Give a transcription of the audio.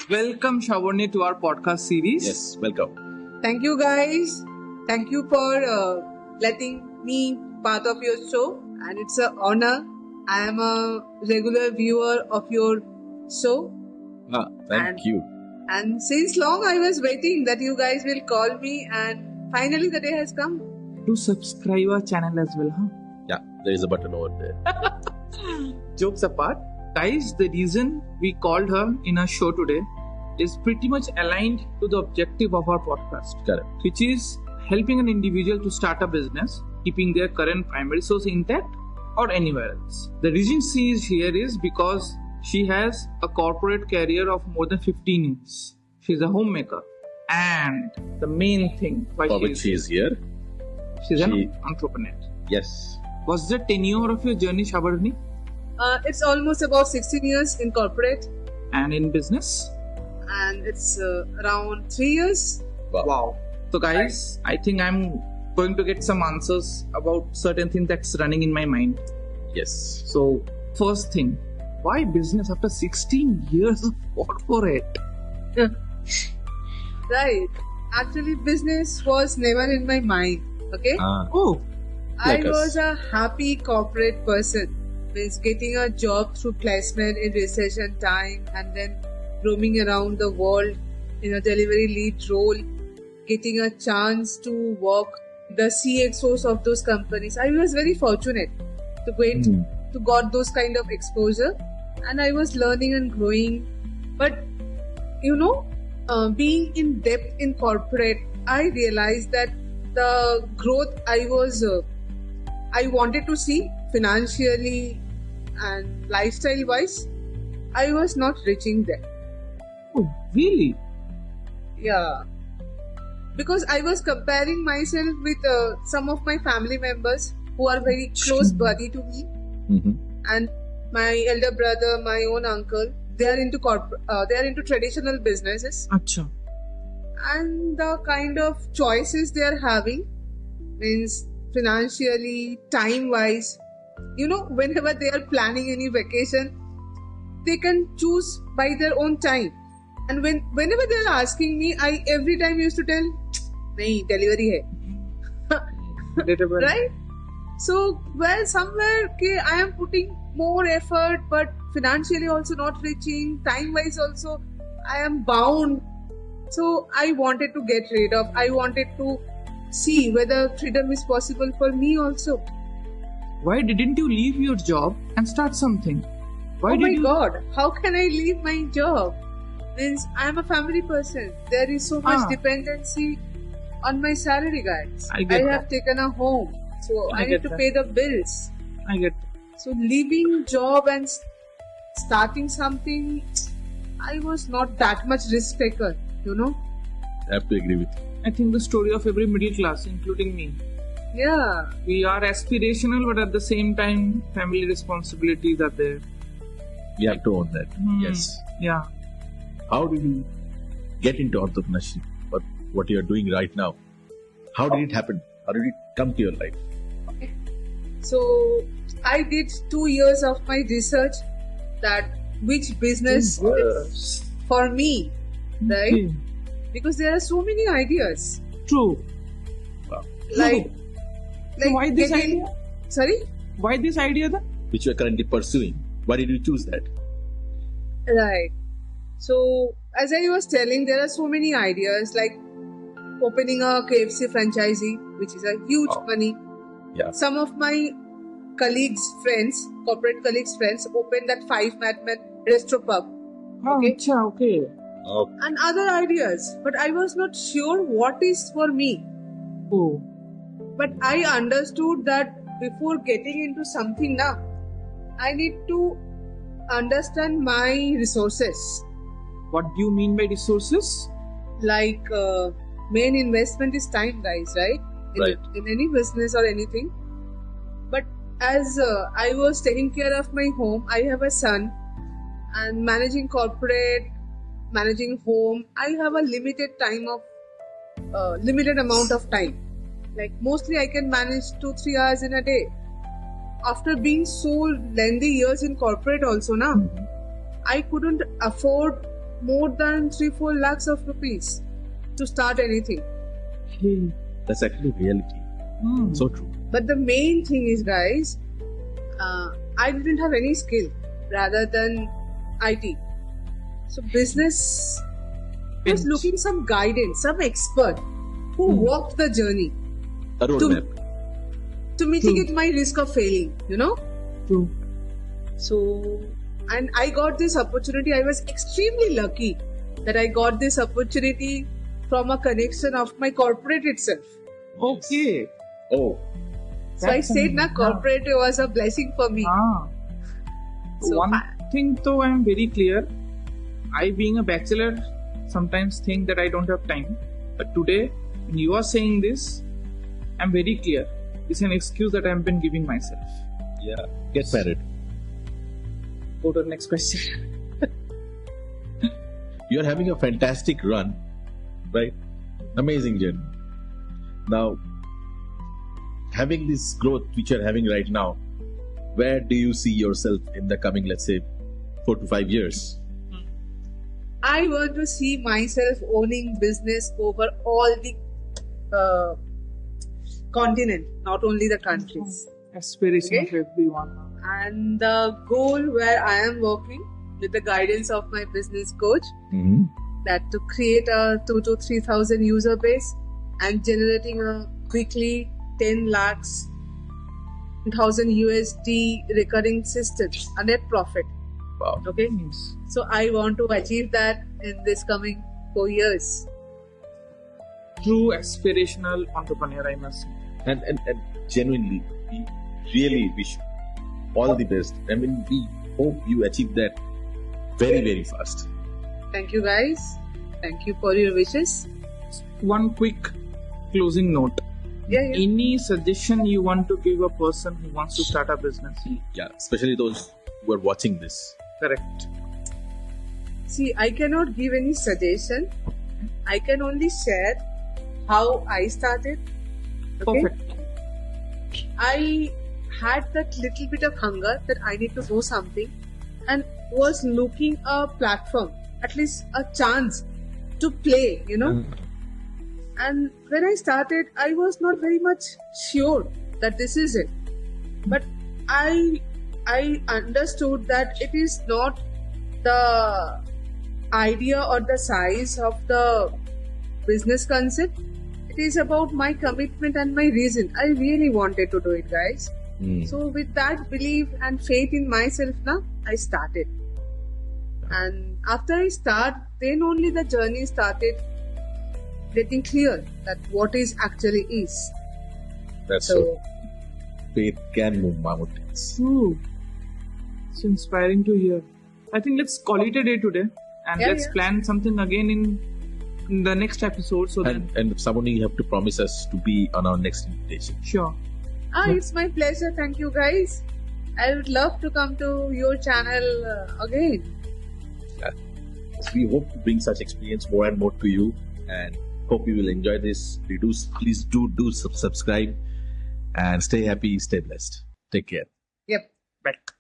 Welcome, Shavarni, to our podcast series. Yes, welcome. Thank you guys. Thank you for letting me part of your show, and it's an honor. I am a regular viewer of your show, Thank you. and since long I was waiting that you guys will call me, and finally the day has come. To subscribe our channel as well, huh? Yeah, there is a button over there. Jokes apart, guys, the reason we called her in our show today is pretty much aligned to the objective of our podcast, Correct. which is helping an individual to start a business, keeping their current primary source intact or anywhere else. The reason she is here is because she has a corporate career of more than 15 years. She's a homemaker. And the main thing why For which she is here. she's an she- entrepreneur. Yes. What's the tenure of your journey, Shavarni? It's almost about 16 years in corporate, And in business? and it's around 3 years. Wow. So guys, I think I'm going to get some answers about certain things that's running in my mind. Yes. So first thing, why business after 16 years of corporate? Right. Actually, business was never in my mind. Okay. Oh, I Like us. was a happy corporate person. Means getting a job through placement in recession time and then roaming around the world in a delivery lead role, getting a chance to work the CXOs of those companies. I was very fortunate to got those kind of exposure, and I was learning and growing. But being in depth in corporate, I realized that the growth I wanted to see financially and lifestyle wise, I was not reaching there. oh, really? Yeah. Because I was comparing myself with some of my family members who are very close buddy to me, Mm-hmm. and my elder brother, my own uncle. They are into they are into traditional businesses, Acha. and the kind of choices they are having means financially, time wise. Whenever they are planning any vacation, they can choose by their own time. And whenever they are asking me, I every time used to tell, "Nahi, delivery hai." Relatable. Right? So, somewhere I am putting more effort, but financially also not reaching, time wise also I am bound. So, I wanted to get rid of, I wanted to see whether freedom is possible for me also. Why didn't you leave your job and start something? Why Oh did my you? god, how can I leave my job? Means I am a family person. There is so much dependency on my salary, guys. I get have taken a home, so I I get need to that. pay the bills. I get. So leaving job and starting something, I was not that much risk taker, I have to agree with you. I think the story of every middle class, including me. Yeah. We are aspirational, but at the same time, family responsibilities are there. We have to own that. Hmm. Yes. Yeah. How did you get into entrepreneurship? What you are doing right now? How did it happen? How did it come to your life? So I did 2 years of my research that which business is for me, right? Okay. Because there are so many ideas. True. Wow. Like why this getting- idea? Sorry? Why this idea then? Which you are currently pursuing. Why did you choose that? Right. So, as I was telling, there are so many ideas like opening a KFC franchisee, which is a huge Wow. money. Yeah. Some of my corporate colleagues' friends, opened that 5 Madman Restro Pub Okay. Okay. Oh, and other ideas. But I was not sure what is for me. Oh. But I understood that before getting into something now, I need to understand my resources. What do you mean by resources? Like main investment is time, guys, right? In any business or anything. But as I was taking care of my home, I have a son, and managing corporate, managing home, I have a limited amount of time. Like mostly I can manage 2-3 hours in a day. After being so lengthy years in corporate also now, I couldn't afford more than 3-4 lakhs of rupees to start anything. Okay. That's actually reality. So true. But the main thing is, guys, I didn't have any skill rather than IT. So business was looking some guidance, some expert who walked the journey A roadmap. to mitigate my risk of failing, you know. True. So, and I got this opportunity. I was extremely lucky that I got this opportunity from a connection of my corporate itself. Okay. Oh, So I said, na, corporate was a blessing for me. So One thing though, I am very clear. I, being a bachelor, sometimes think that I don't have time. But today, when you are saying this, I'm very clear. It's an excuse that I've been giving myself. yeah. Get married. Go to the next question. You're having a fantastic run, right? Amazing journey. Now, having this growth which you're having right now, where do you see yourself in the coming, let's say, 4 to 5 years? I want to see myself owning business over all the continent, not only the countries. Aspiration of everyone. And the goal where I am working with the guidance of my business coach, that to create a 2,000 to 3,000 user base and generating a quickly 10 lakhs 1,000 USD recurring systems, a net profit. Wow. Okay. Yes. So I want to achieve that in this coming 4 years. True aspirational entrepreneur, I must say. And genuinely, we really wish you all the best. I mean, we hope you achieve that very, very fast. Thank you, guys. Thank you for your wishes. One quick closing note. Yeah. Any suggestion you want to give a person who wants to start a business? Yeah, especially those who are watching this. Correct. See, I cannot give any suggestion. I can only share how I started. Okay? Perfect. I had that little bit of hunger that I need to do something and was looking a platform, at least a chance to play, you know. And when I started, I was not very much sure that this is it. But I understood that it is not the idea or the size of the business concept. It is about my commitment and my reason. I really wanted to do it, guys. So with that belief and faith in myself, now I started. And after I start, then only the journey started getting clear that what is actually is. That's so. Faith can move mountains. True. It's inspiring to hear. I think let's call it a day today, and let's plan something again in the next episode. So and somebody you have to promise us to be on our next invitation. Sure. It's my pleasure. Thank you, guys. I would love to come to your channel again. Yeah. We hope to bring such experience more and more to you, and hope you will enjoy this. Please do subscribe, and stay happy, stay blessed. Take care. Yep. Back.